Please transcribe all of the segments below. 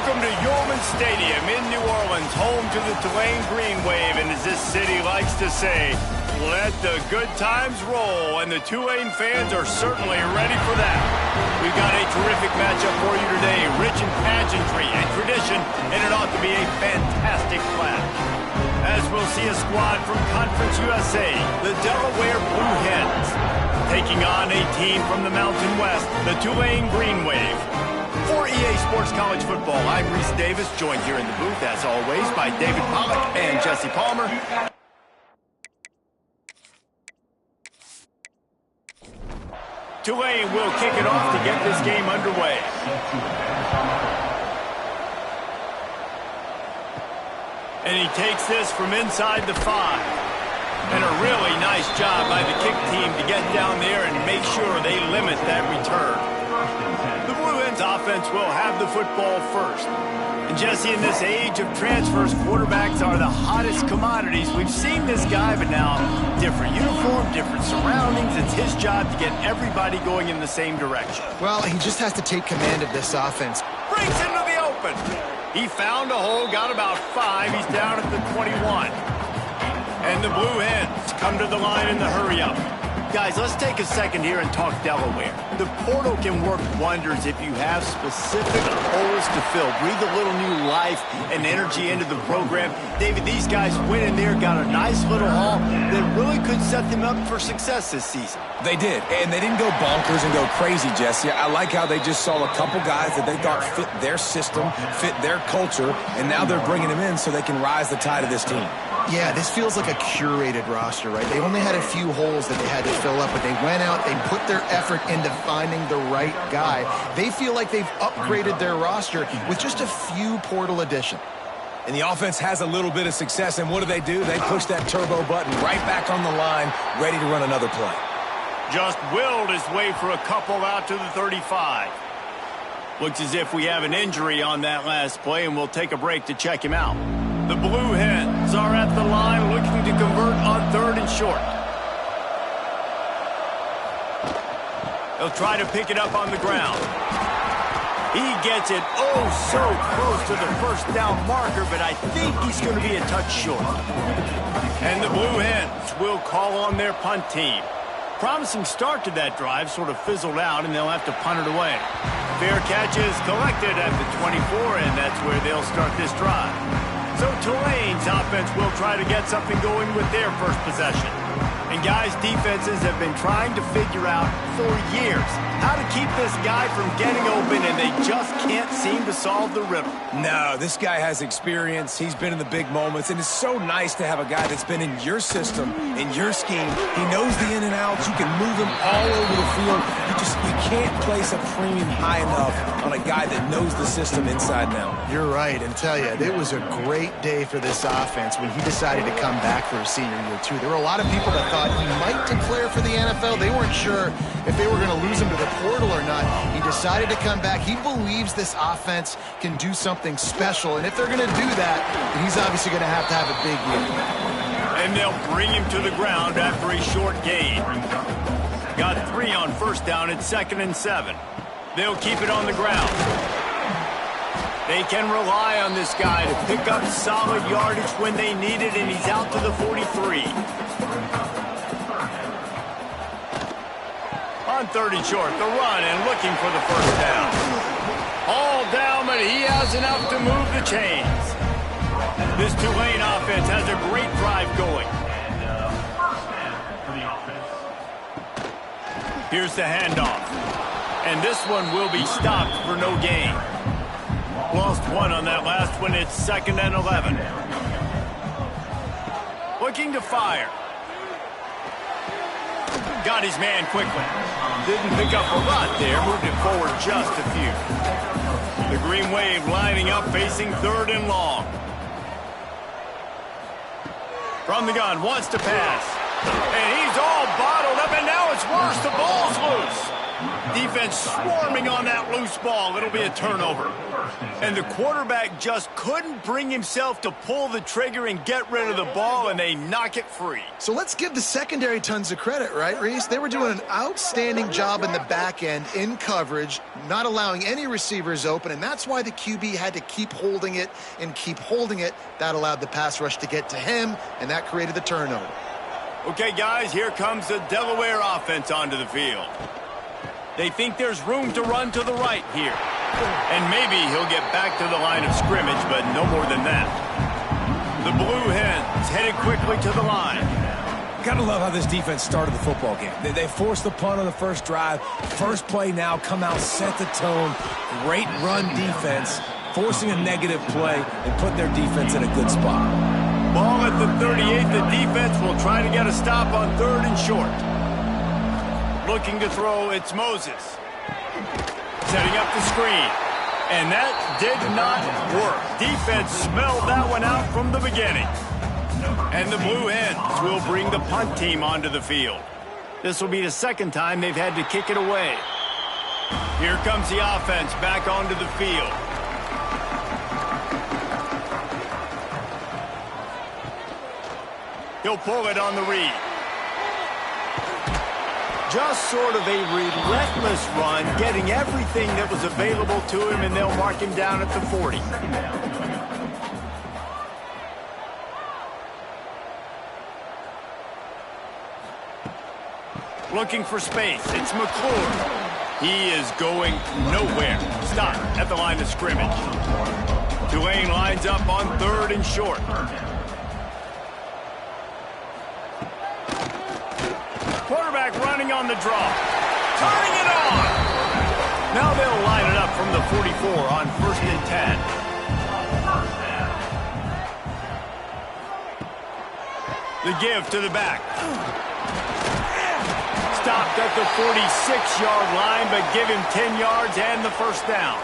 Welcome to Yeoman Stadium in New Orleans, home to the Tulane Green Wave, and as this city likes to say, let the good times roll, and the Tulane fans are certainly ready for that. We've got a terrific matchup for you today, rich in pageantry and tradition, and it ought to be a fantastic clash. As we'll see a squad from Conference USA, the Delaware Blue Hens, taking on a team from the Mountain West, the Tulane Green Wave. For EA Sports College Football, I'm Reese Davis, joined here in the booth, as always, by David Pollack and Jesse Palmer. Tulane will kick it off to get this game underway. And he takes this from inside the 5. And a really nice job by the kick team to get down there and make sure they limit that return. The Blue Hens offense will have the football first. And Jesse, in this age of transfers, quarterbacks are the hottest commodities. We've seen this guy, but now different uniform, different surroundings. It's his job to get everybody going in the same direction. Well, he just has to take command of this offense. Brings into the open. He found a hole, got about 5. He's down at the 21. And the Blue Hens come to the line in the hurry-up. Guys, let's take a second here and talk Delaware. The portal can work wonders if you have specific holes to fill. Breathe a little new life and energy into the program. David, these guys went in there, got a nice little haul that really could set them up for success this season. They did, and they didn't go bonkers and go crazy, Jesse. I like how they just saw a couple guys that they thought fit their system, fit their culture, and now they're bringing them in so they can rise the tide of this team. Yeah, this feels like a curated roster, right? They only had a few holes that they had to fill up, but they went out, they put their effort into finding the right guy. They feel like they've upgraded their roster with just a few portal additions. And the offense has a little bit of success, and what do? They push that turbo button right back on the line, ready to run another play. Just willed his way for a couple out to the 35. Looks as if we have an injury on that last play, and we'll take a break to check him out. The Blue Hens are at the line looking to convert on 3rd and short. They'll try to pick it up on the ground. He gets it oh so close to the first down marker, but I think he's going to be a touch short. And the Blue Hens will call on their punt team. Promising start to that drive, sort of fizzled out, and they'll have to punt it away. Fair catch is collected at the 24, and that's where they'll start this drive. So Tulane's offense will try to get something going with their first possession. And guys, defenses have been trying to figure out for years how to keep this guy from getting open, and they just can't seem to solve the riddle. No, this guy has experience. He's been in the big moments, and it's so nice to have a guy that's been in your system, in your scheme. He knows the in and outs. You can move him all over the field. You can't place a premium high enough on a guy that knows the system inside and out. You're right, and tell you, it was a great day for this offense when he decided to come back for his senior year, too. There were a lot of people that thought he might declare for the NFL. They weren't sure if they were going to lose him to the portal or not. He decided to come back. He believes this offense can do something special, and if they're going to do that, then he's obviously going to have a big year. And they'll bring him to the ground after a short gain. Got 3 on first down at 2nd and 7. They'll keep it on the ground. They can rely on this guy to pick up solid yardage when they need it, and he's out to the 43. On 3rd and short, the run and looking for the first down. All down, but he has enough to move the chains. This Tulane offense has a great drive going. Here's the handoff. And this one will be stopped for no gain. Lost 1 on that last one. It's 2nd and 11. Looking to fire. Got his man quickly. Didn't pick up a lot there. Moved it forward just a few. The Green Wave lining up, facing 3rd and long. From the gun, wants to pass. And he's all bottled up, and now it's worse. The ball's loose. defense swarming on that loose ball. It'll be a turnover. And the quarterback just couldn't bring himself to pull the trigger and get rid of the ball, and they knock it free. So let's give the secondary tons of credit, right, Reese? They were doing an outstanding job in the back end, in coverage, not allowing any receivers open, and that's why the QB had to keep holding it and keep holding it. That allowed the pass rush to get to him, and that created the turnover. Okay, guys, here comes the Delaware offense onto the field. They think there's room to run to the right here. And maybe he'll get back to the line of scrimmage, but no more than that. The Blue Hens headed quickly to the line. Gotta love how this defense started the football game. They forced the punt on the first drive. First play now, come out, set the tone. Great run defense, forcing a negative play and put their defense in a good spot. Ball at the 38. The defense will try to get a stop on 3rd and short. Looking to throw, it's Moses. Setting up the screen. And that did not work. Defense smelled that one out from the beginning. And the Blue Hens will bring the punt team onto the field. This will be the second time they've had to kick it away. Here comes the offense back onto the field. He'll pull it on the read. Just sort of a relentless run, getting everything that was available to him, and they'll mark him down at the 40. Looking for space. It's McClure. He is going nowhere. Stop at the line of scrimmage. Tulane lines up on 3rd and short. Quarterback running on the draw. Turning it on. Now they'll line it up from the 44 on 1st and 10. The give to the back. Stopped at the 46-yard line, but give him 10 yards and the first down.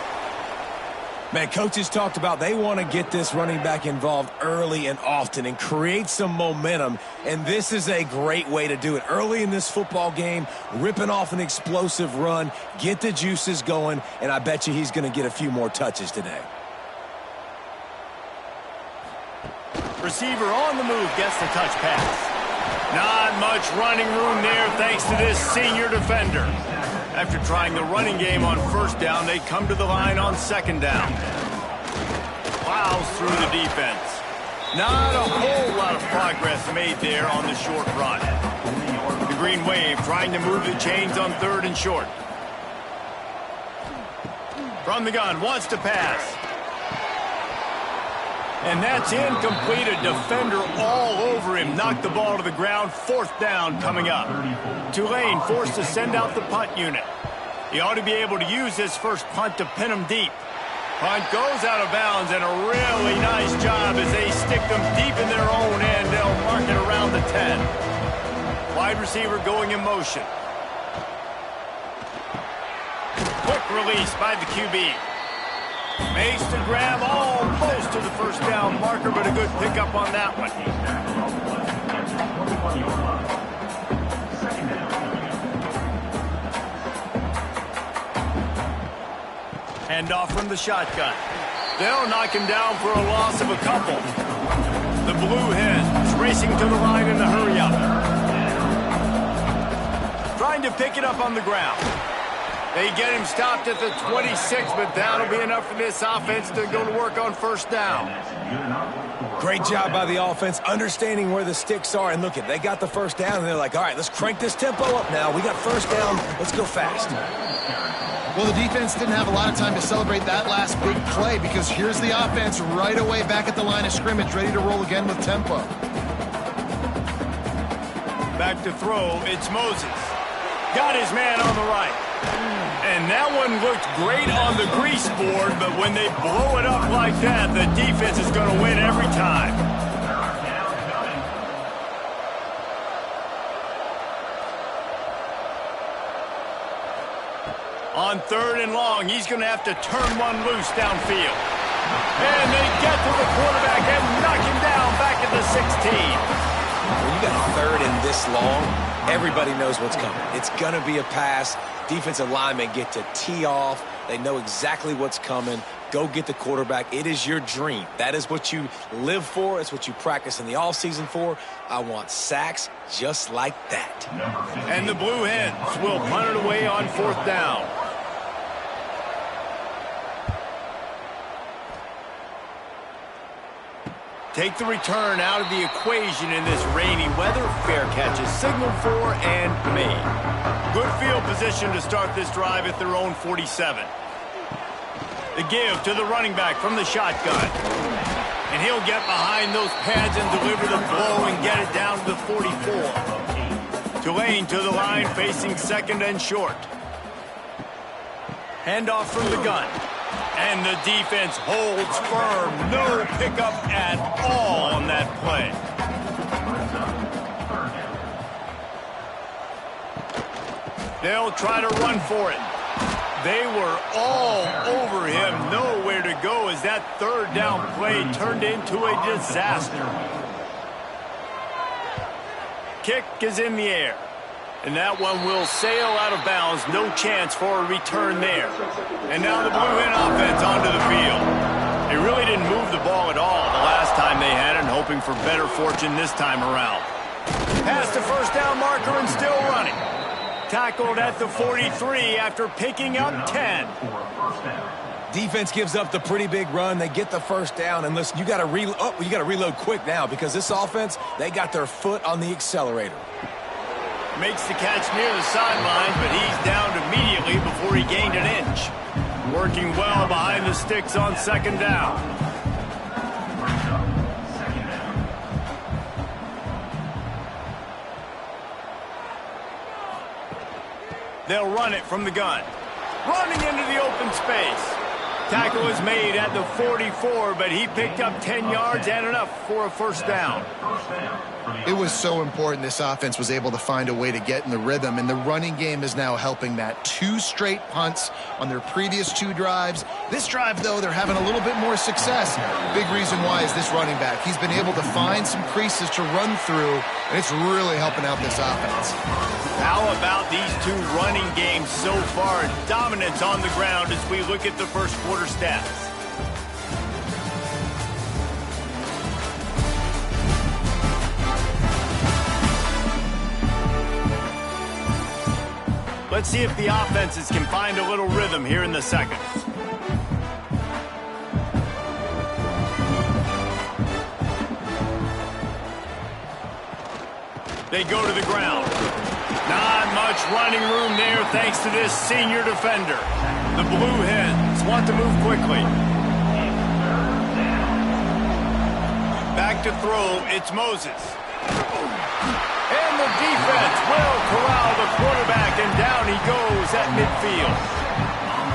Man, coaches talked about they want to get this running back involved early and often and create some momentum, and this is a great way to do it. Early in this football game, ripping off an explosive run, get the juices going, and I bet you he's going to get a few more touches today. Receiver on the move gets the touch pass. Not much running room there thanks to this senior defender. After trying the running game on 1st down, they come to the line on 2nd down. Plows through the defense. Not a whole lot of progress made there on the short run. The Green Wave trying to move the chains on 3rd and short. From the gun, wants to pass. And that's incomplete. A defender all over him. Knocked the ball to the ground. 4th down coming up. Tulane forced to send out the punt unit. He ought to be able to use this first punt to pin him deep. Punt goes out of bounds, and a really nice job as they stick them deep in their own end. They'll mark it around the 10. Wide receiver going in motion. Quick release by the QB. Makes the grab almost to the 1st down marker, but a good pickup on that one. Hand off from the shotgun. They'll knock him down for a loss of a couple. The Blue Hens racing to the line in a hurry up. Trying to pick it up on the ground. They get him stopped at the 26, but that'll be enough for this offense to go to work on 1st down. Great job by the offense, understanding where the sticks are. And look, they got the 1st down, and they're like, all right, let's crank this tempo up now. We got 1st down. Let's go fast. Well, the defense didn't have a lot of time to celebrate that last big play because here's the offense right away back at the line of scrimmage, ready to roll again with tempo. Back to throw, it's Moses. Got his man on the right. And that one looked great on the grease board, but when they blow it up like that, the defense is going to win every time. On 3rd and long, he's going to have to turn one loose downfield. And they get to the quarterback and knock him down back at the 16. When you got 3rd and this long, Everybody knows what's coming. It's going to be a pass. Defensive linemen get to tee off. They know exactly what's coming. Go get the quarterback. It is your dream. That is what you live for. It's what you practice in the offseason for. I want sacks just like that. And the Blue Hens will punt it away on 4th down. Take the return out of the equation in this rainy weather. Fair catch is signaled for and made. Good field position to start this drive at their own 47. The give to the running back from the shotgun. And he'll get behind those pads and deliver the blow and get it down to the 44. Tulane to the line facing 2nd and short. Handoff from the gun. And the defense holds firm. No pickup at all on that play. They'll try to run for it. They were all over him. Nowhere to go as that 3rd down play turned into a disaster. Kick is in the air. And that one will sail out of bounds. No chance for a return there. And now the Blue Hen offense onto the field. They really didn't move the ball at all the last time they had it, hoping for better fortune this time around. Past the 1st down marker and still running. Tackled at the 43 after picking up 10. Defense gives up the pretty big run. They get the 1st down. And listen, you got to reload quick now because this offense, they got their foot on the accelerator. Makes the catch near the sideline, but he's downed immediately before he gained an inch. Working well behind the sticks on 2nd down. They'll run it from the gun. Running into the open space. Tackle is made at the 44, but he picked up 10 yards and enough for a 1st down. It was so important this offense was able to find a way to get in the rhythm, and the running game is now helping that. 2 straight punts on their previous 2 drives. This drive, though, they're having a little bit more success. Big reason why is this running back. He's been able to find some creases to run through, and it's really helping out this offense. How about these 2 running games so far? Dominance on the ground as we look at the 1st quarter stats. Let's see if the offenses can find a little rhythm here in the 2nd. They go to the ground. Not much running room there thanks to this senior defender. The Blue Hens want to move quickly. Back to throw, it's Moses. And the defense will corral the quarterback, and down he goes at midfield.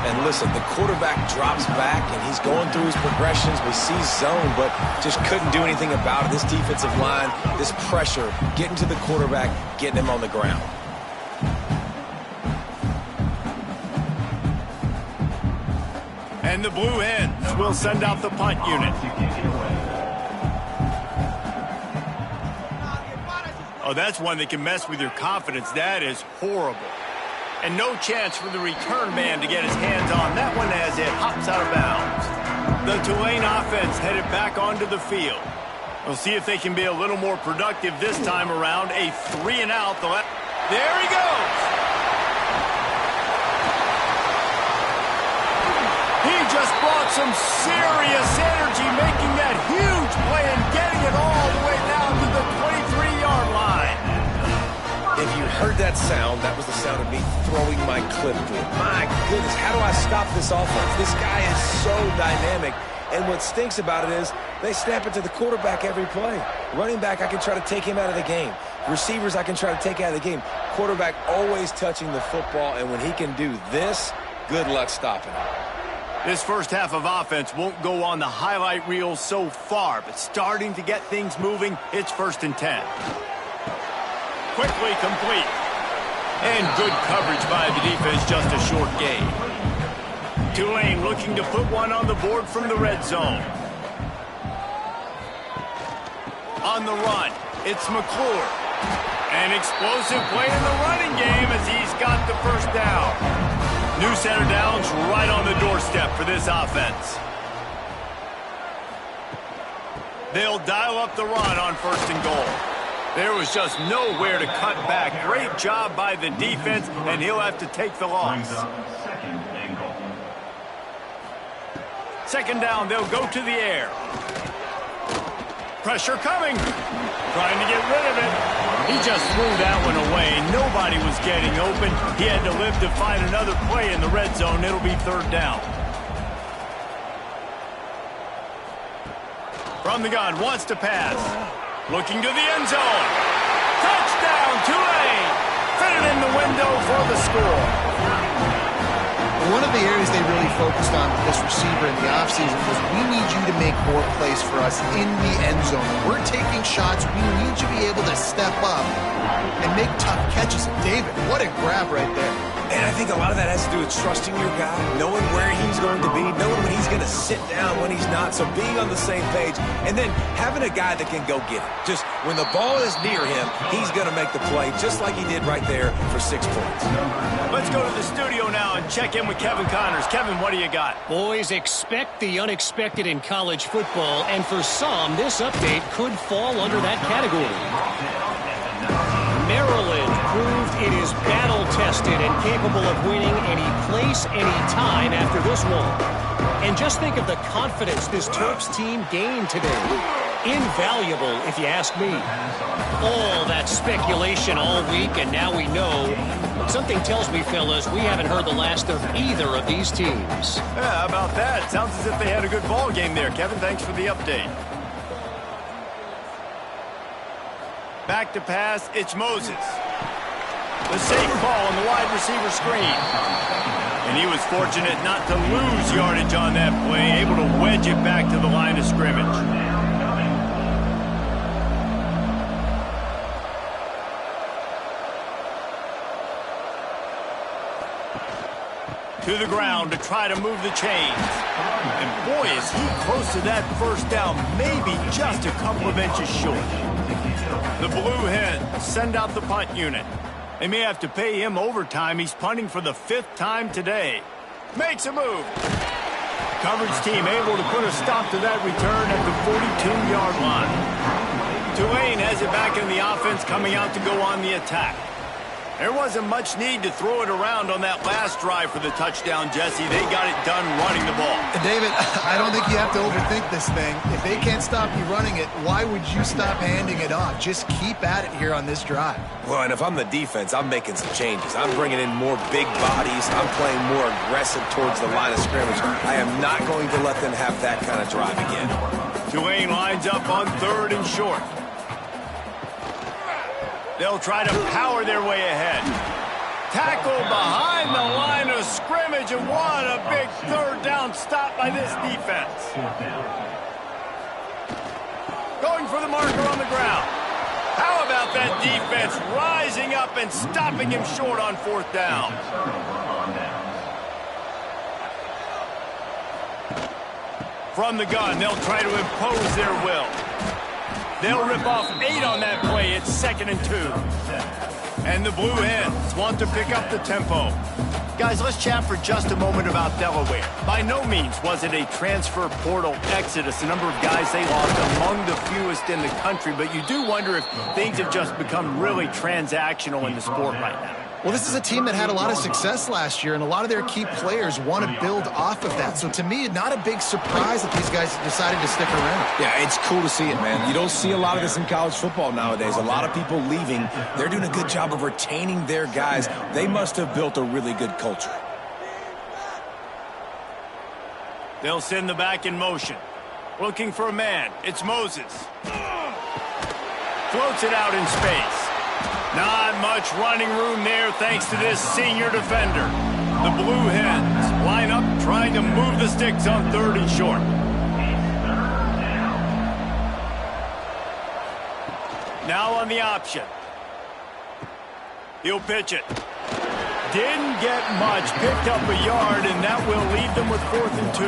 And listen, the quarterback drops back, and he's going through his progressions. We see zone, but just couldn't do anything about it. This defensive line, this pressure, getting to the quarterback, getting him on the ground. And the Blue Hens will send out the punt unit. Oh, that's one that can mess with your confidence. That is horrible. And no chance for the return man to get his hands on. That one as it hops out of bounds. The Tulane offense headed back onto the field. We'll see if they can be a little more productive this time around. A 3 and out. There he goes. He just brought some serious energy, making that huge play and getting it all the way down to the 23-yard line. If you heard that sound, that was the sound of me throwing my clipboard. My goodness, how do I stop this offense? This guy is so dynamic. And what stinks about it is they snap it to the quarterback every play. Running back, I can try to take him out of the game. Receivers, I can try to take out of the game. Quarterback always touching the football, and when he can do this, good luck stopping him. This first half of offense won't go on the highlight reel so far, but starting to get things moving, it's 1st and 10. Quickly complete. And good coverage by the defense, just a short gain. Tulane looking to put one on the board from the red zone. On the run, it's McClure. An explosive play in the running game as he's got the first down. New set of downs right on the doorstep for this offense. They'll dial up the run on 1st and goal. There was just nowhere to cut back. Great job by the defense, and he'll have to take the loss. 2nd down, they'll go to the air. Pressure coming. Trying to get rid of it. He just threw that one away. Nobody was getting open. He had to live to find another play in the red zone. It'll be 3rd down. From the gun, wants to pass. Looking to the end zone. Touchdown, Tulane. Fit it in the window for the score. One of the areas they really focused on with this receiver in the offseason was we need you to make more plays for us in the end zone. We're taking shots. We need you to be able to step up and make tough catches. David, what a grab right there. And I think a lot of that has to do with trusting your guy, knowing where he's going to be, knowing when he's going to sit down, when he's not, so being on the same page, and then having a guy that can go get it. Just when the ball is near him, he's going to make the play, just like he did right there for 6 points. Let's go to the studio now and check in with Kevin Connors. Kevin, what do you got? Boys, expect the unexpected in college football, and for some, this update could fall under that category. Maryland proved it is battle-tested and capable of winning any place, any time after this one. And just think of the confidence this Terps team gained today. Invaluable, if you ask me. All that speculation all week, and now we know. Something tells me, fellas, we haven't heard the last of either of these teams. Yeah, how about that? Sounds as if they had a good ball game there. Kevin, thanks for the update. Back to pass, it's Moses. The safe ball on the wide receiver screen. And he was fortunate not to lose yardage on that play, able to wedge it back to the line of scrimmage. To the ground to try to move the chains. And boy, is he close to that 1st down, maybe just a couple of inches short. The Blue Hens send out the punt unit. They may have to pay him overtime. He's punting for the 5th time today. Makes a move. Coverage team able to put a stop to that return at the 42-yard line. Tulane has it back in the offense, coming out to go on the attack. There wasn't much need to throw it around on that last drive for the touchdown, Jesse. They got it done running the ball. And David, I don't think you have to overthink this thing. If they can't stop you running it, why would you stop handing it off? Just keep at it here on this drive. Well, and if I'm the defense, I'm making some changes. I'm bringing in more big bodies. I'm playing more aggressive towards the line of scrimmage. I am not going to let them have that kind of drive again. Tulane lines up on 3rd and short. They'll try to power their way ahead. Tackle behind the line of scrimmage, and what a big 3rd down stop by this defense. Going for the marker on the ground. How about that defense rising up and stopping him short on 4th down? From the gun, they'll try to impose their will. They'll rip off 8 on that play. It's 2nd and 2. And the Blue Hens want to pick up the tempo. Guys, let's chat for just a moment about Delaware. By no means was it a transfer portal exodus. The number of guys they lost among the fewest in the country. But you do wonder if things have just become really transactional in the sport right now. Well, this is a team that had a lot of success last year, and a lot of their key players want to build off of that. So to me, not a big surprise that these guys decided to stick around. Yeah, it's cool to see it, man. You don't see a lot of this in college football nowadays. A lot of people leaving. They're doing a good job of retaining their guys. They must have built a really good culture. They'll send the back in motion. Looking for a man. It's Moses. Floats it out in space. Not much running room there thanks to this senior defender. The Blue Hens line up trying to move the sticks on 3rd and short. Now on the option. He'll pitch it. Didn't get much. Picked up a yard, and that will leave them with 4th and 2.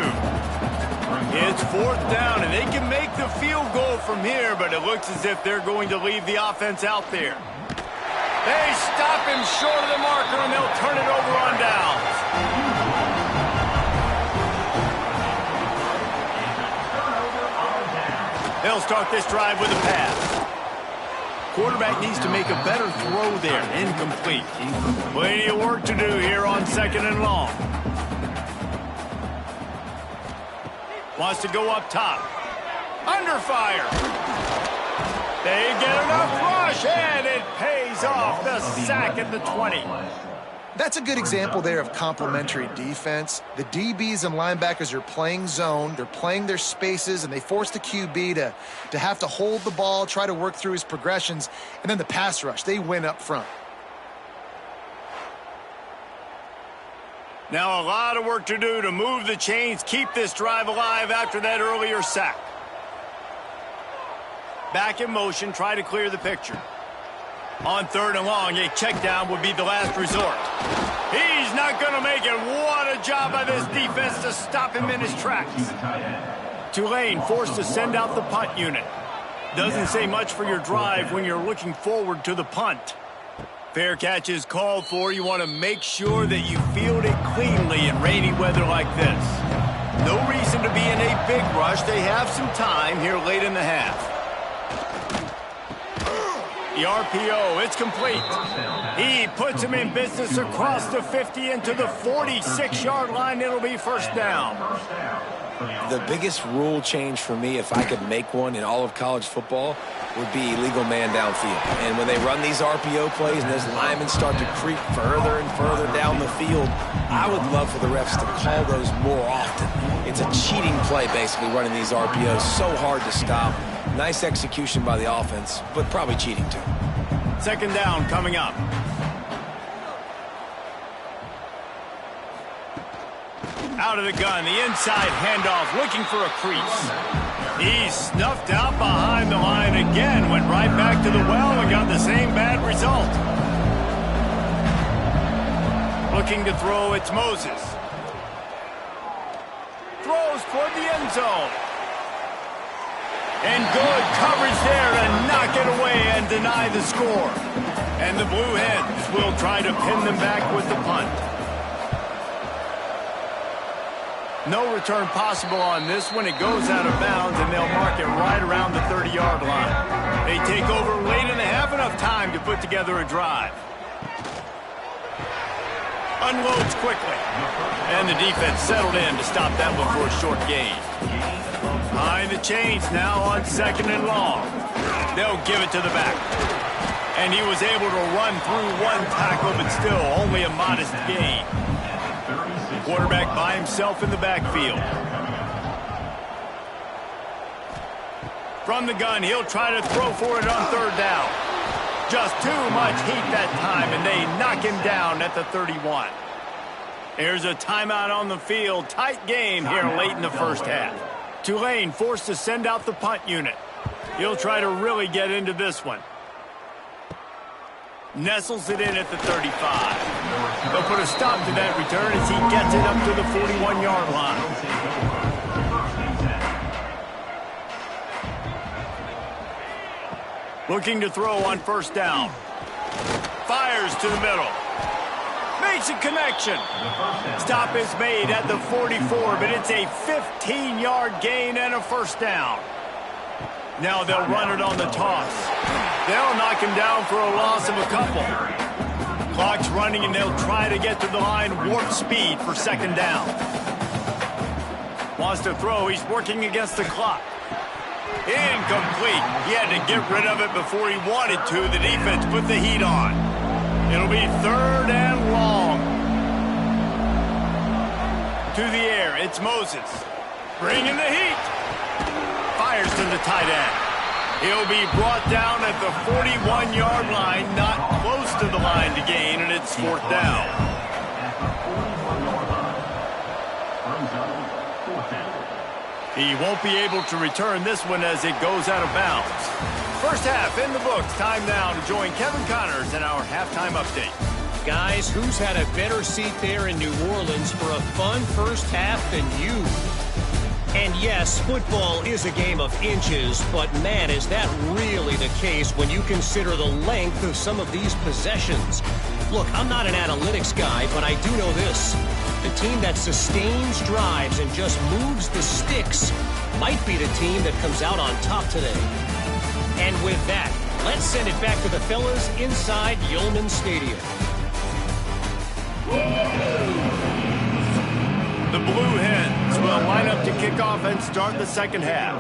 It's 4th down, and they can make the field goal from here, but it looks as if they're going to leave the offense out there. They stop him short of the marker, and they'll turn it over on downs. They'll start this drive with a pass. Quarterback needs to make a better throw there. Incomplete. Plenty of work to do here on 2nd and long. Wants to go up top. Under fire. They get enough rush, and it pays off. The sack at the 20. That's a good example there of complementary defense. The DBs and linebackers are playing zone. They're playing their spaces, and they force the QB to have to hold the ball, try to work through his progressions, and then the pass rush. They win up front. Now a lot of work to do to move the chains, keep this drive alive after that earlier sack. Back in motion, try to clear the picture. On 3rd and long, a check down would be the last resort. He's not going to make it. What a job by this defense to stop him in his tracks. Tulane forced to send out the punt unit. Doesn't say much for your drive when you're looking forward to the punt. Fair catch is called for. You want to make sure that you field it cleanly in rainy weather like this. No reason to be in a big rush. They have some time here late in the half. The RPO, it's complete. He puts him in business across the 50 into the 46-yard line. It'll be 1st down. The biggest rule change for me, if I could make one in all of college football, would be illegal man downfield. And when they run these RPO plays and those linemen start to creep further and further down the field, I would love for the refs to call those more often. It's a cheating play, basically, running these RPOs. So hard to stop. Nice execution by the offense, but probably cheating too. 2nd down coming up. Out of the gun, the inside handoff, looking for a crease. He's snuffed out behind the line again, went right back to the well and got the same bad result. Looking to throw, it's Moses. Throws toward the end zone. And good coverage there to knock it away and deny the score. And the Blue Hens will try to pin them back with the punt. No return possible on this one. It goes out of bounds, and they'll mark it right around the 30-yard line. They take over late in the half, enough time to put together a drive. Unloads quickly. And the defense settled in to stop that one for a short gain. Behind the chains now on 2nd and long. They'll give it to the back. And he was able to run through one tackle, but still only a modest gain. Quarterback by himself in the backfield. From the gun, he'll try to throw for it on 3rd down. Just too much heat that time, and they knock him down at the 31. There's a timeout on the field. Tight game here late in the 1st half. Tulane forced to send out the punt unit. He'll try to really get into this one. Nestles it in at the 35. They'll put a stop to that return as he gets it up to the 41-yard line. Looking to throw on 1st down. Fires to the middle. Makes a connection. Stop is made at the 44, but it's a 15-yard gain and a 1st down. Now they'll run it on the toss. They'll knock him down for a loss of a couple. Clock's running, and they'll try to get to the line warp speed for 2nd down. Wants to throw. He's working against the clock. Incomplete. He had to get rid of it before he wanted to. The defense put the heat on. It'll be 3rd and long. To the air, it's Moses. Bringing the heat. Fires to the tight end. He'll be brought down at the 41-yard line, not close to the line to gain, and it's 4th down. He won't be able to return this one as it goes out of bounds. 1st half in the books. Time now to join Kevin Connors in our halftime update. Guys, who's had a better seat there in New Orleans for a fun 1st half than you? And yes, football is a game of inches, but man, is that really the case when you consider the length of some of these possessions. Look, I'm not an analytics guy, but I do know this. The team that sustains drives and just moves the sticks might be the team that comes out on top today. And with that, let's send it back to the fellas inside Yeoman Stadium. The Blue Hens will line up to kick off and start the second half.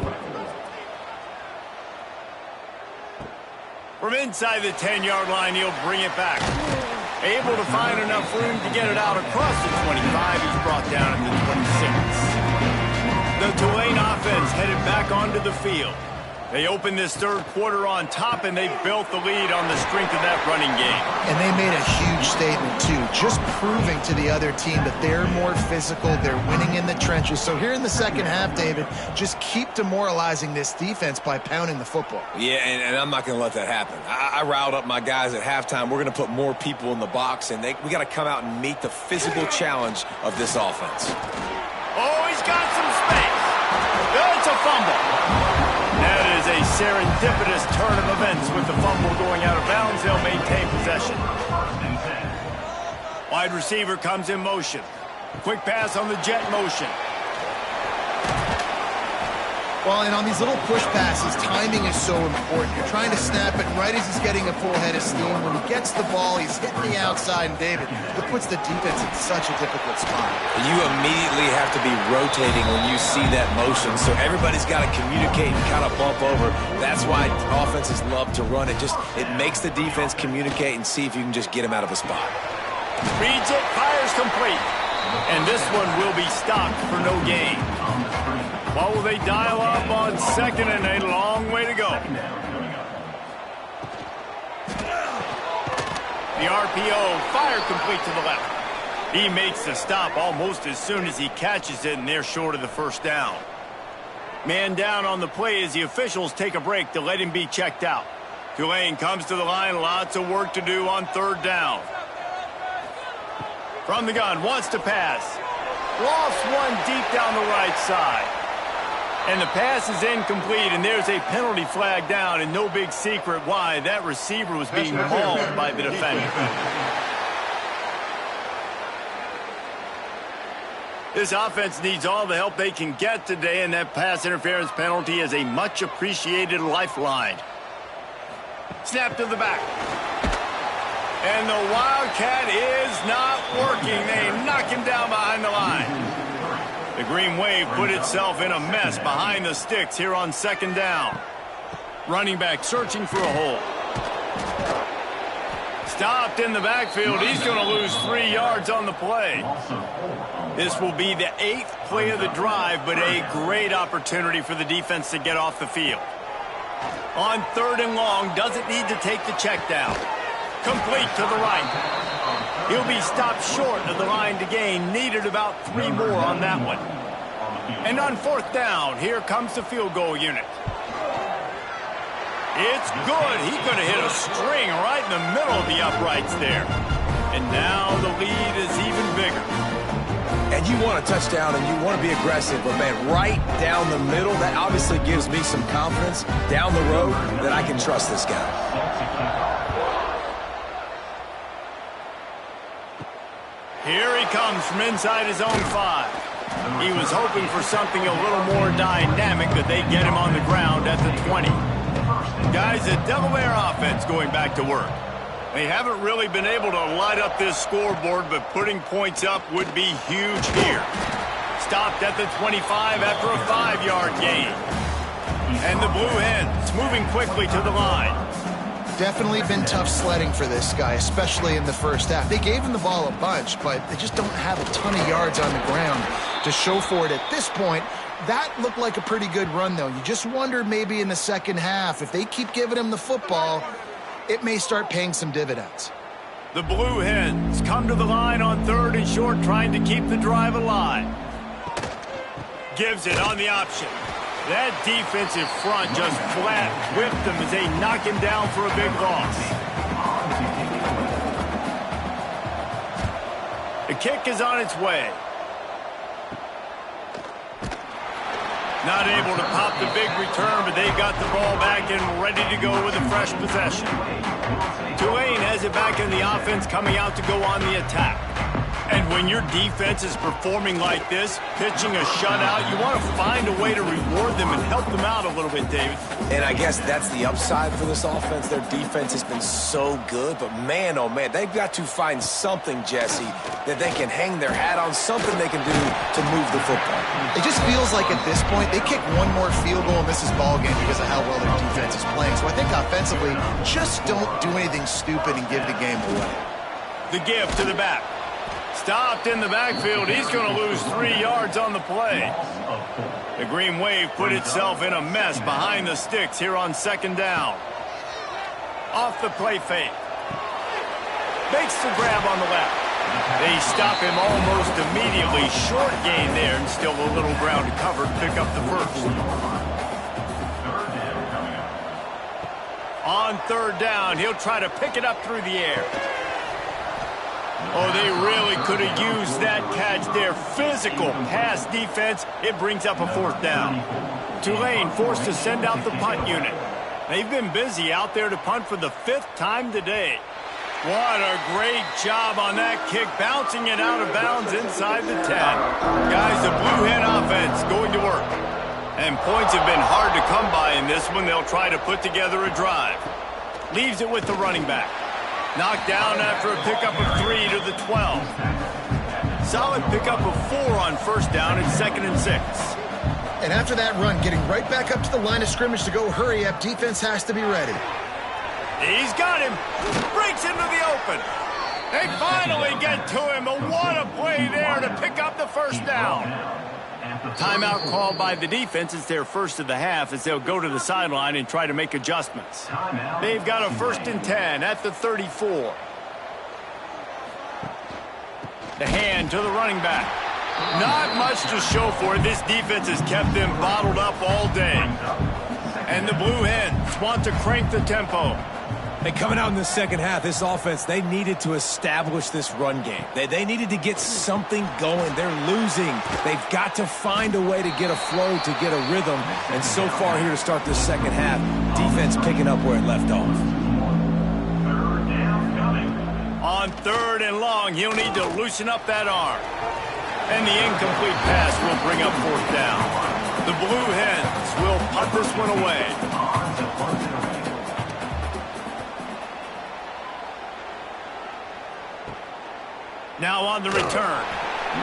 From inside the 10-yard line, he'll bring it back. Able to find enough room to get it out across the 25. He's brought down at the 26. The Tulane offense headed back onto the field. They opened this third quarter on top, and they built the lead on the strength of that running game. And they made a huge statement, too, just proving to the other team that they're more physical, they're winning in the trenches. So here in the second half, David, just keep demoralizing this defense by pounding the football. Yeah, and I'm not going to let that happen. I riled up my guys at halftime. We're going to put more people in the box, and we got to come out and meet the physical challenge of this offense. Oh, he's got some space. It's a fumble. That is a serendipitous turn of events with the fumble going out of bounds. They'll maintain possession. Wide receiver comes in motion. Quick pass on the jet motion. Well, and on these little push passes, timing is so important. You're trying to snap it right as he's getting a full head of steam. When he gets the ball, he's hitting the outside, and David, it puts the defense in such a difficult spot. You immediately have to be rotating when you see that motion, so everybody's got to communicate and kind of bump over. That's why offenses love to run it. It makes the defense communicate and see if you can just get him out of a spot. Reads it, fires complete. And this one will be stopped for no gain. What will they dial up on second, and a long way to go. The RPO, fire complete to the left. He makes the stop almost as soon as he catches it, and they're short of the first down. Man down on the play as the officials take a break to let him be checked out. Tulane comes to the line, lots of work to do on third down. From the gun, wants to pass. Lost one deep down the right side. And the pass is incomplete, and there's a penalty flag down, and no big secret why. That receiver was being mauled by the defender. This offense needs all the help they can get today, and that pass interference penalty is a much-appreciated lifeline. Snap to the back. And the Wildcat is not working. They knock him down behind the line. The Green Wave put itself in a mess behind the sticks here on second down. Running back searching for a hole. Stopped in the backfield. He's going to lose 3 yards on the play. This will be the 8th play of the drive, but a great opportunity for the defense to get off the field. On third and long, doesn't need to take the check down. Complete to the right. He'll be stopped short of the line to gain. Needed about 3 more on that one. And on fourth down, here comes the field goal unit. It's good. He could have hit a string right in the middle of the uprights there. And now the lead is even bigger. And you want a touchdown and you want to be aggressive, but man, right down the middle, that obviously gives me some confidence down the road that I can trust this guy. Here he comes from inside his own 5. He was hoping for something a little more dynamic, but they get him on the ground at the 20. Guys, the Delaware offense going back to work. They haven't really been able to light up this scoreboard, but putting points up would be huge here. Stopped at the 25 after a 5-yard gain. And the Blue Hens moving quickly to the line. Definitely been tough sledding for this guy, especially in the first half. They gave him the ball a bunch, but they just don't have a ton of yards on the ground to show for it at this point. That looked like a pretty good run, though. You just wonder maybe in the second half, if they keep giving him the football, it may start paying some dividends. The Blue Hens come to the line on third and short, trying to keep the drive alive. Gives it on the option. That defensive front just flat whipped them as they knock him down for a big loss. The kick is on its way. Not able to pop the big return, but they got the ball back and ready to go with a fresh possession. Tulane has it back in the offense, coming out to go on the attack. And when your defense is performing like this, pitching a shutout, you want to find a way to reward them and help them out a little bit, David. And I guess that's the upside for this offense. Their defense has been so good, but man, oh man, they've got to find something, Jesse, that they can hang their hat on, something they can do to move the football. It just feels like at this point, they kick one more field goal and this is ball game because of how well their defense is playing. So I think offensively, just don't do anything stupid and give the game away. The give to the back. Stopped in the backfield. He's going to lose 3 yards on the play. The Green Wave put itself in a mess behind the sticks here on second down. Off the play fake. Makes the grab on the left. They stop him almost immediately. Short gain there and still a little ground to cover to pick up the first. On third down, he'll try to pick it up through the air. Oh, they really could have used that catch there. Physical pass defense. It brings up a fourth down. Tulane forced to send out the punt unit. They've been busy out there to punt for the 5th time today. What a great job on that kick, bouncing it out of bounds inside the 10. Guys, the Blue Hen offense going to work. And points have been hard to come by in this one. They'll try to put together a drive. Leaves it with the running back. Knocked down after a pickup of 3 to the 12. Solid pickup of 4 on first down and 2nd and 6. And after that run, getting right back up to the line of scrimmage to go hurry up, defense has to be ready. He's got him. Breaks into the open. They finally get to him, but what a play there to pick up the first down. Timeout called by the defense. It's their first of the half as they'll go to the sideline and try to make adjustments. They've got a 1st and 10 at the 34. The hand to the running back. Not much to show for it. This defense has kept them bottled up all day. And the Blue Hens want to crank the tempo. And coming out in the second half, this offense, they needed to establish this run game. They needed to get something going. They're losing. They've got to find a way to get a flow, to get a rhythm. And so far here to start this second half, defense picking up where it left off. On 3rd and long, he'll need to loosen up that arm. And the incomplete pass will bring up 4th down. The Blue Hens will punt this one away. Now on the return.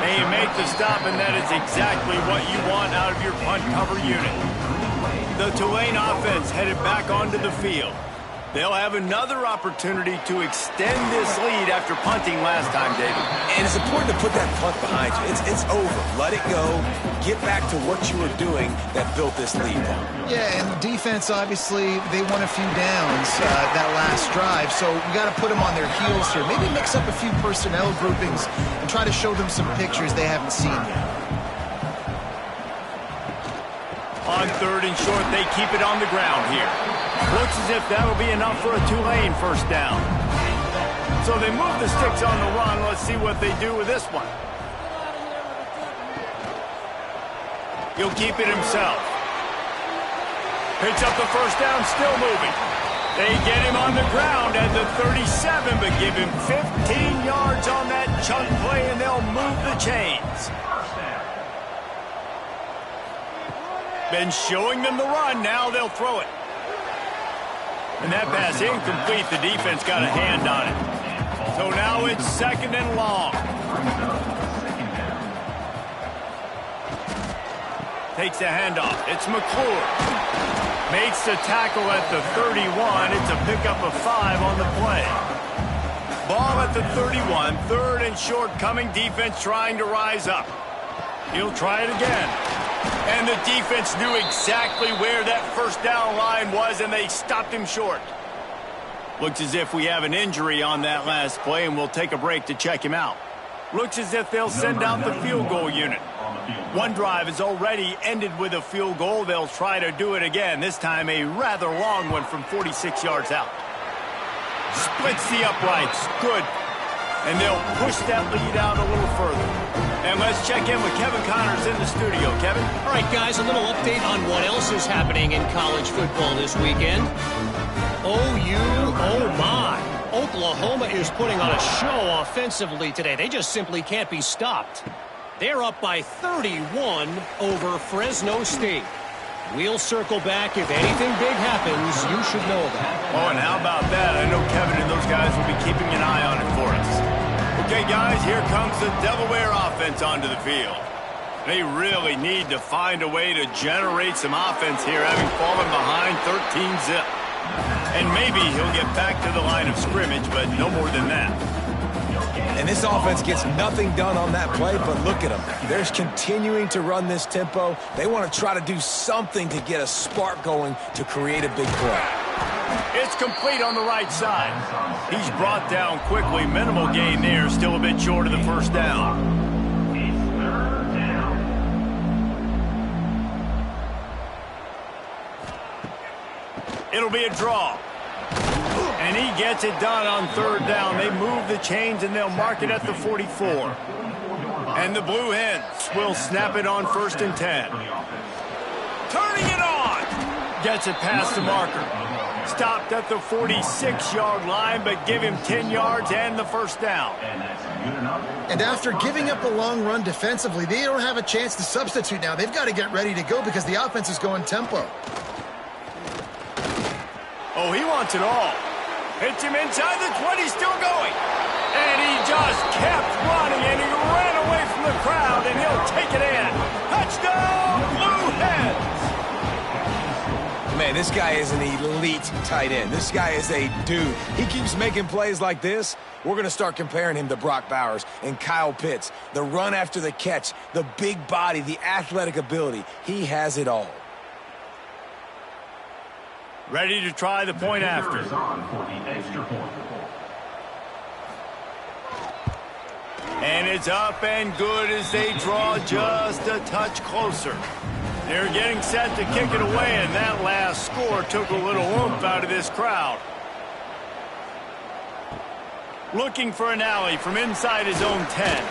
They make the stop, and that is exactly what you want out of your punt cover unit. The Tulane offense headed back onto the field. They'll have another opportunity to extend this lead after punting last time, David. And it's important to put that punt behind you. It's over. Let it go. Get back to what you were doing that built this lead. Yeah, and defense, obviously, they won a few downs that last drive, so we got to put them on their heels here. Maybe mix up a few personnel groupings and try to show them some pictures they haven't seen yet. On 3rd and short, they keep it on the ground here. Looks as if that'll be enough for a Tulane first down. So they move the sticks on the run. Let's see what they do with this one. He'll keep it himself. Picks up the first down, still moving. They get him on the ground at the 37, but give him 15 yards on that chunk play, and they'll move the chains. Been showing them the run, now they'll throw it. And that pass incomplete. The defense got a hand on it. So now it's 2nd and long. Takes the handoff. It's McClure. Makes the tackle at the 31. It's a pickup of 5 on the play. Ball at the 31. 3rd and short coming. Defense trying to rise up. He'll try it again. And the defense knew exactly where that first down line was, and they stopped him short. Looks as if we have an injury on that last play, and we'll take a break to check him out. Looks as if they'll send out the field goal unit. One drive has already ended with a field goal. They'll try to do it again, this time a rather long one from 46 yards out. Splits the uprights. Good. And they'll push that lead out a little further. And let's check in with Kevin Connors in the studio. Kevin? All right, guys, a little update on what else is happening in college football this weekend. Oh my. Oklahoma is putting on a show offensively today. They just simply can't be stopped. They're up by 31 over Fresno State. We'll circle back. If anything big happens, you should know about it. Oh, and how about that? I know Kevin and those guys will be keeping an eye on it for us. Okay, guys, here comes the Delaware offense onto the field. They really need to find a way to generate some offense here, having fallen behind 13-zip. And maybe he'll get back to the line of scrimmage, but no more than that. And this offense gets nothing done on that play, but look at them. They're continuing to run this tempo. They want to try to do something to get a spark going to create a big play. It's complete on the right side. He's brought down quickly. Minimal gain there, still a bit short of the first down. It'll be a draw. And he gets it done on third down. They move the chains, and they'll mark it at the 44. And the Blue Hens will snap it on 1st and 10. Turning it on. Gets it past the marker. Stopped at the 46-yard line, but give him 10 yards and the first down. And after giving up a long run defensively, they don't have a chance to substitute now. They've got to get ready to go because the offense is going tempo. Oh, he wants it all. Hits him inside the 20, still going. And he just kept running, and he ran away from the crowd, and he'll take it in. Touchdown, Blue Hens! Man, this guy is an elite tight end. This guy is a dude. He keeps making plays like this. We're going to start comparing him to Brock Bowers and Kyle Pitts. The run after the catch, the big body, the athletic ability. He has it all. Ready to try the point after. And it's up and good as they draw just a touch closer. They're getting set to kick it away, and that last score took a little oomph out of this crowd. Looking for an alley from inside his own 10.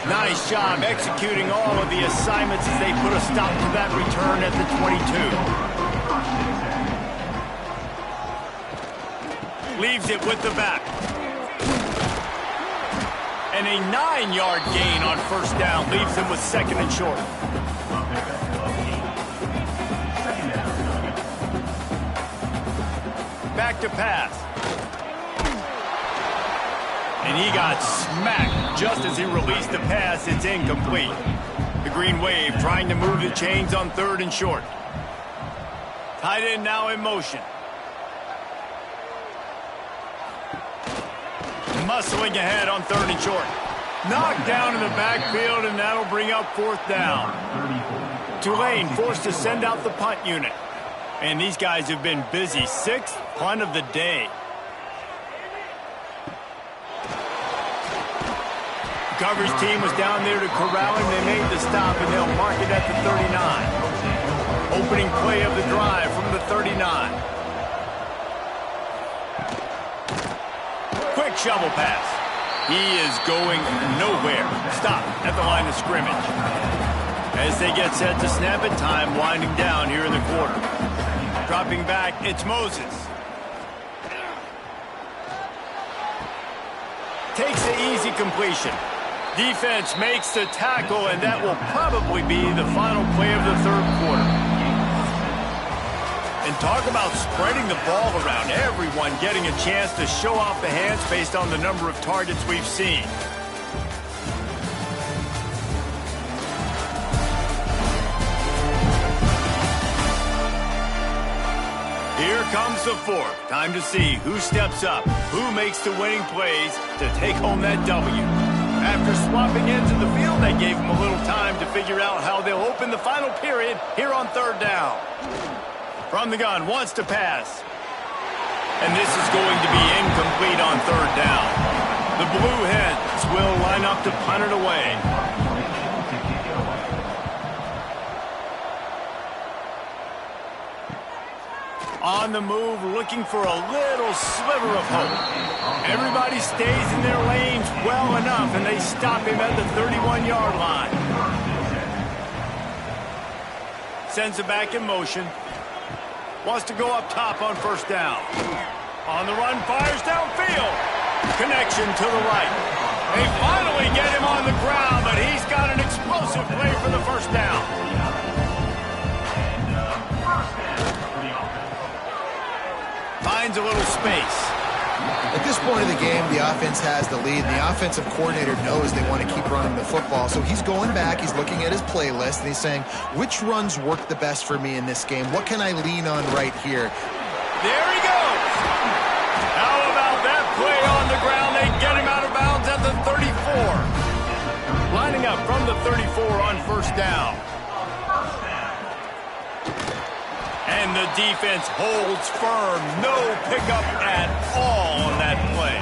Nice job executing all of the assignments as they put a stop to that return at the 22. Leaves it with the back. And a 9-yard gain on first down leaves him with 2nd and short. Back to pass. And he got smacked just as he released the pass. It's incomplete. The Green Wave trying to move the chains on 3rd and short. Tight end now in motion. Muscling ahead on 3rd and short. Knocked down in the backfield, and that'll bring up 4th down. Tulane forced to send out the punt unit. And these guys have been busy. 6th punt of the day. The coverage team was down there to corral him. They made the stop, and they'll mark it at the 39. Opening play of the drive from the 39. Quick shovel pass. He is going nowhere. Stop at the line of scrimmage. As they get set to snap it, time winding down here in the quarter. Dropping back, it's Moses. Takes the easy completion. Defense makes the tackle, and that will probably be the final play of the 3rd quarter. And talk about spreading the ball around. Everyone getting a chance to show off the hands based on the number of targets we've seen. Here comes the 4th. Time to see who steps up, who makes the winning plays to take home that W. After swapping ends in the field, they gave him a little time to figure out how they'll open the final period here on 3rd down. From the gun, wants to pass. And this is going to be incomplete on 3rd down. The Blue Hens will line up to punt it away. On the move, looking for a little sliver of hope. Everybody stays in their lanes well enough, and they stop him at the 31-yard line. Sends it back in motion. Wants to go up top on first down. On the run, fires downfield. Connection to the right. They finally get him on the ground, but he's got an explosive play for the first down. Finds a little space. At this point of the game, the offense has the lead. The offensive coordinator knows they want to keep running the football. So he's going back, he's looking at his playlist, and he's saying, which runs work the best for me in this game? What can I lean on right here? There he goes. How about that play on the ground? They get him out of bounds at the 34. Lining up from the 34 on first down. And the defense holds firm. No pickup at all on that play.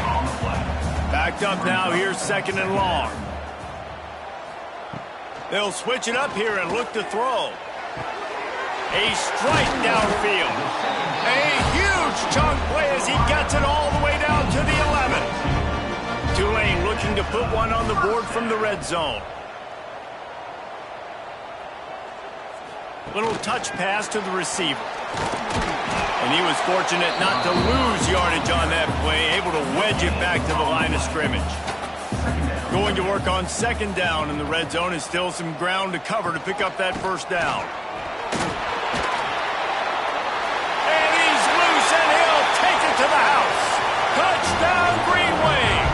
Backed up now. Here's second and long. They'll switch it up here and look to throw. A strike downfield. A huge chunk play as he gets it all the way down to the 11. Tulane looking to put one on the board from the red zone. Little touch pass to the receiver. And he was fortunate not to lose yardage on that play, able to wedge it back to the line of scrimmage. Going to work on second down in the red zone, is still some ground to cover to pick up that first down. And he's loose, and he'll take it to the house. Touchdown, Green Wave.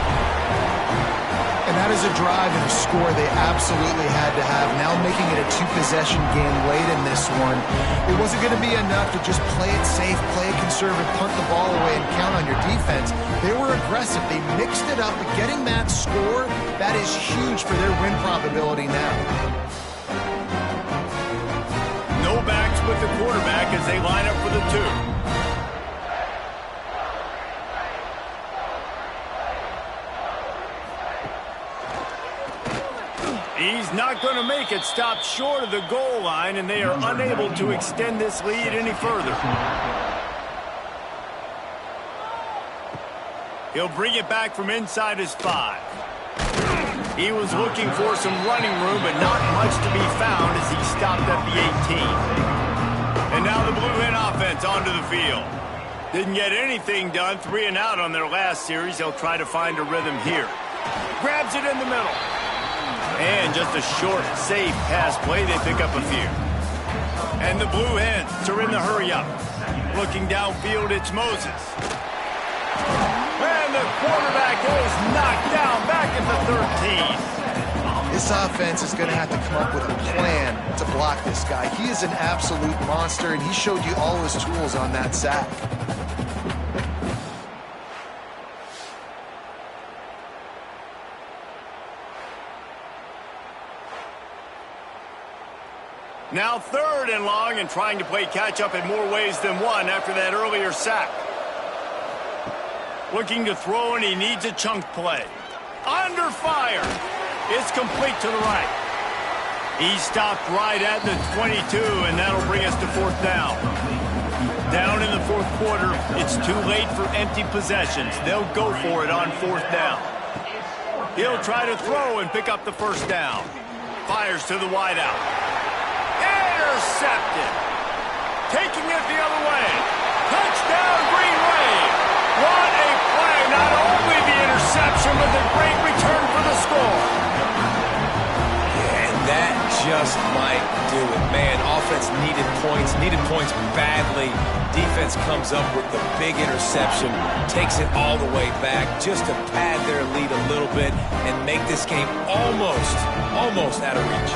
And that is a drive and a score they absolutely had to have. Now making it a two-possession game late in this one. It wasn't going to be enough to just play it safe, play it conservative, punt the ball away, and count on your defense. They were aggressive. They mixed it up. But getting that score, that is huge for their win probability now. No backs with the quarterback as they line up for the two. He's not going to make it. Stopped short of the goal line, and they are unable to extend this lead any further. He'll bring it back from inside his 5. He was looking for some running room, but not much to be found as he stopped at the 18. And now the Blue Hen offense onto the field. Didn't get anything done. 3 and out on their last series. They'll try to find a rhythm here. Grabs it in the middle. And just a short, safe pass play, they pick up a few. And the Blue Hens are in the hurry-up. Looking downfield, it's Moses. And the quarterback is knocked down back at the 13. This offense is going to have to come up with a plan to block this guy. He is an absolute monster, and he showed you all his tools on that sack. Now third and long, and trying to play catch-up in more ways than one after that earlier sack. Looking to throw, and he needs a chunk play. Under fire. It's complete to the right. He stopped right at the 22, and that'll bring us to fourth down. Down in the fourth quarter, it's too late for empty possessions. They'll go for it on fourth down. He'll try to throw and pick up the first down. Fires to the wideout. Intercepted. Taking it the other way. Touchdown, Green Wave. What a play. Not only the interception, but the great return for the score. Yeah, and that just might do it. Man, offense needed points badly. Defense comes up with the big interception, takes it all the way back just to pad their lead a little bit and make this game almost out of reach.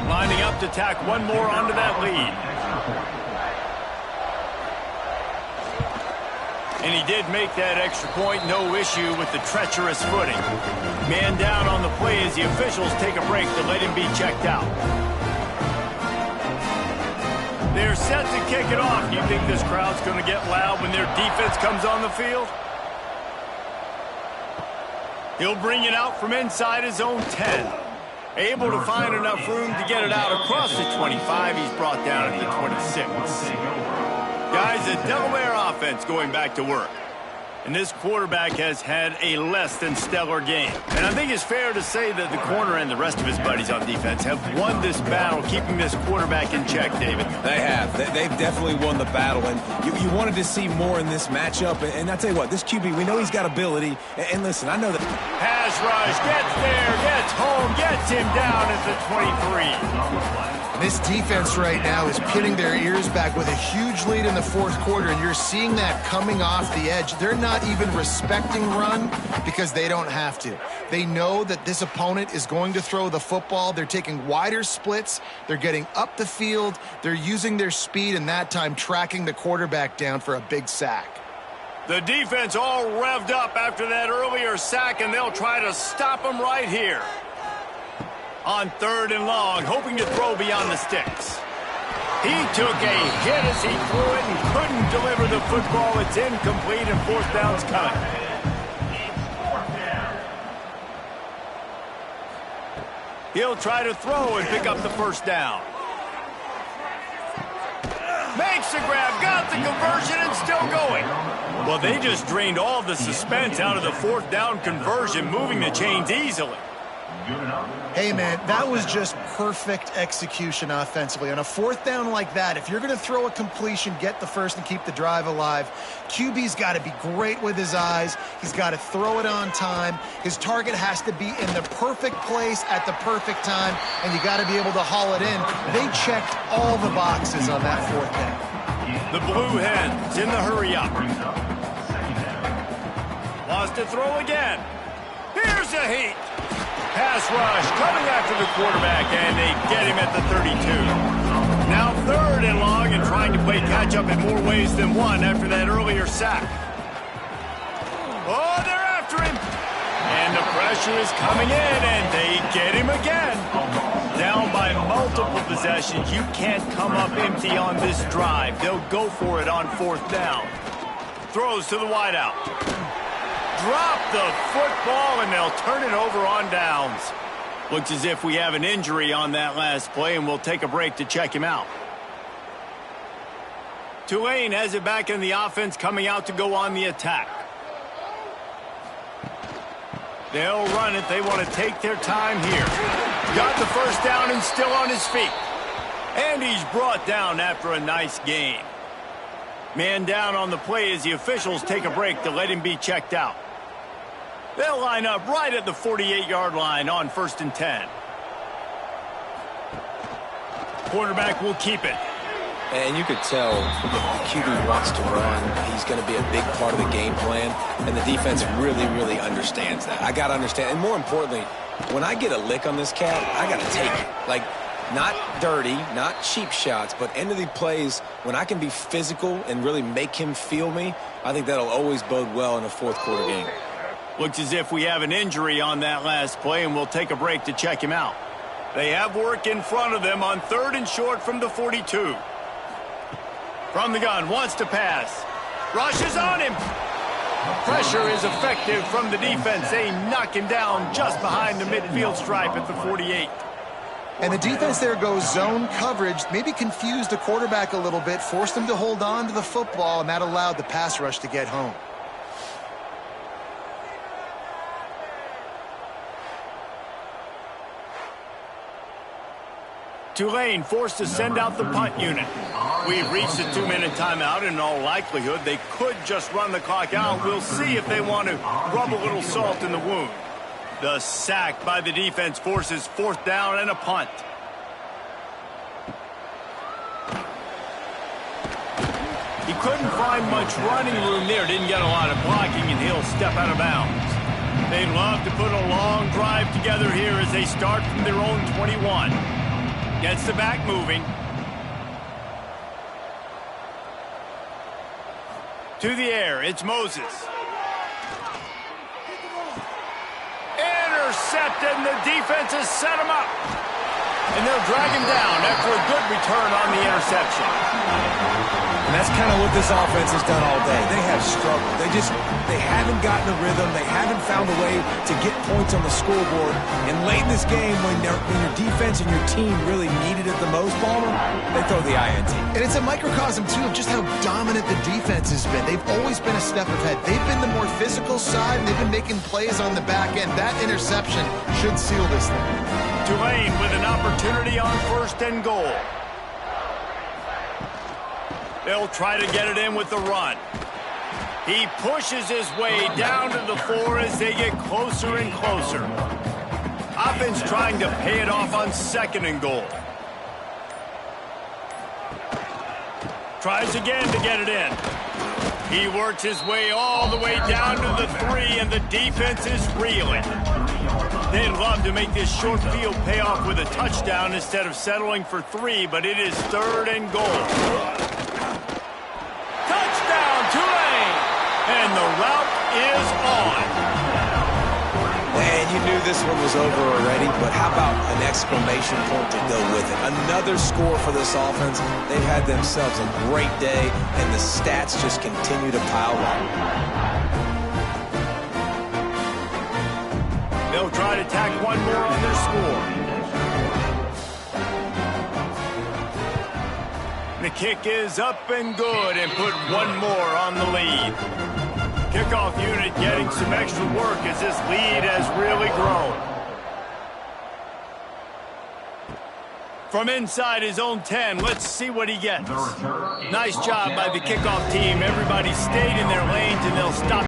Lining up to tack one more onto that lead. And he did make that extra point, no issue with the treacherous footing. Man down on the play as the officials take a break to let him be checked out. They're set to kick it off. Do you think this crowd's going to get loud when their defense comes on the field? He'll bring it out from inside his own 10. Able to find enough room to get it out across the 25. He's brought down at the 26. Guys, the Delaware offense going back to work. And this quarterback has had a less than stellar game. And I think it's fair to say that the corner and the rest of his buddies on defense have won this battle, keeping this quarterback in check, David. They have. They've definitely won the battle. And you wanted to see more in this matchup. And I tell you what, this QB, we know he's got ability. And listen, I know that. Pass rush, gets there, gets home, gets him down at the 23. This defense right now is pinning their ears back with a huge lead in the fourth quarter, and you're seeing that coming off the edge. They're not even respecting run because they don't have to. They know that this opponent is going to throw the football. They're taking wider splits. They're getting up the field. They're using their speed, and that time tracking the quarterback down for a big sack. The defense all revved up after that earlier sack, and they'll try to stop him right here. On 3rd and long, hoping to throw beyond the sticks. He took a hit as he threw it and couldn't deliver the football. It's incomplete and 4th down's coming. He'll try to throw and pick up the 1st down. Makes the grab, got the conversion, and still going. Well, they just drained all the suspense out of the 4th down conversion, moving the chains easily. Hey, man, that was just perfect execution offensively. On a 4th down like that, if you're going to throw a completion, get the first and keep the drive alive, QB's got to be great with his eyes. He's got to throw it on time. His target has to be in the perfect place at the perfect time, and you got to be able to haul it in. They checked all the boxes on that 4th down. The Blue Hens in the hurry-up. Wants to throw again. Here's a heat. Pass rush coming after the quarterback, and they get him at the 32. Now 3rd and long and trying to play catch-up in more ways than one after that earlier sack. Oh, they're after him. And the pressure is coming in, and they get him again. Down by multiple possessions. You can't come up empty on this drive. They'll go for it on 4th down. Throws to the wideout. Drop the football, and they'll turn it over on downs. Looks as if we have an injury on that last play, and we'll take a break to check him out. Tulane has it back in the offense, coming out to go on the attack. They'll run it. They want to take their time here. Got the 1st down and still on his feet. And he's brought down after a nice gain. Man down on the play as the officials take a break to let him be checked out. They'll line up right at the 48-yard line on 1st and 10. Quarterback will keep it. And you could tell if the QB wants to run, he's going to be a big part of the game plan. And the defense really, really understands that. I got to understand. And more importantly, when I get a lick on this cat, I got to take it. Like, not dirty, not cheap shots, but end of the plays, when I can be physical and really make him feel me, I think that'll always bode well in a 4th quarter game. Looks as if we have an injury on that last play, and we'll take a break to check him out. They have work in front of them on 3rd and short from the 42. From the gun, wants to pass. Rushes on him. Pressure is effective from the defense. They knock him down just behind the midfield stripe at the 48. And the defense there goes zone coverage, maybe confused the quarterback a little bit, forced him to hold on to the football, and that allowed the pass rush to get home. Tulane forced to send out the punt unit. We've reached the 2-minute timeout. In all likelihood, they could just run the clock out. We'll see if they want to rub a little salt in the wound. The sack by the defense forces 4th down and a punt. He couldn't find much running room there. Didn't get a lot of blocking, and he'll step out of bounds. They'd love to put a long drive together here as they start from their own 21. Gets the back moving. To the air, it's Moses. Intercepted, and the defense has set him up. And they'll drag him down after a good return on the interception. And that's kind of what this offense has done all day. They have struggled. They haven't gotten a rhythm. They haven't found a way to get points on the scoreboard. And late in this game, when your defense and your team really needed it the most, Palmer, they throw the INT. And it's a microcosm, too, of just how dominant the defense has been. They've always been a step ahead. They've been the more physical side, and they've been making plays on the back end. That interception should seal this thing. Tulane with an opportunity on 1st and goal. They'll try to get it in with the run. He pushes his way down to the 4 as they get closer and closer. Offense trying to pay it off on 2nd and goal. Tries again to get it in. He works his way all the way down to the 3, and the defense is reeling. They'd love to make this short field pay off with a touchdown instead of settling for 3, but it is 3rd and goal. And the route is on. Man, you knew this one was over already, but how about an exclamation point to go with it? Another score for this offense. They've had themselves a great day, and the stats just continue to pile up. They'll try to tack one more on their score. The kick is up and good, and put one more on the lead. Kickoff unit getting some extra work as this lead has really grown. From inside his own 10, let's see what he gets. Nice job by the kickoff team. Everybody stayed in their lanes, and they'll stop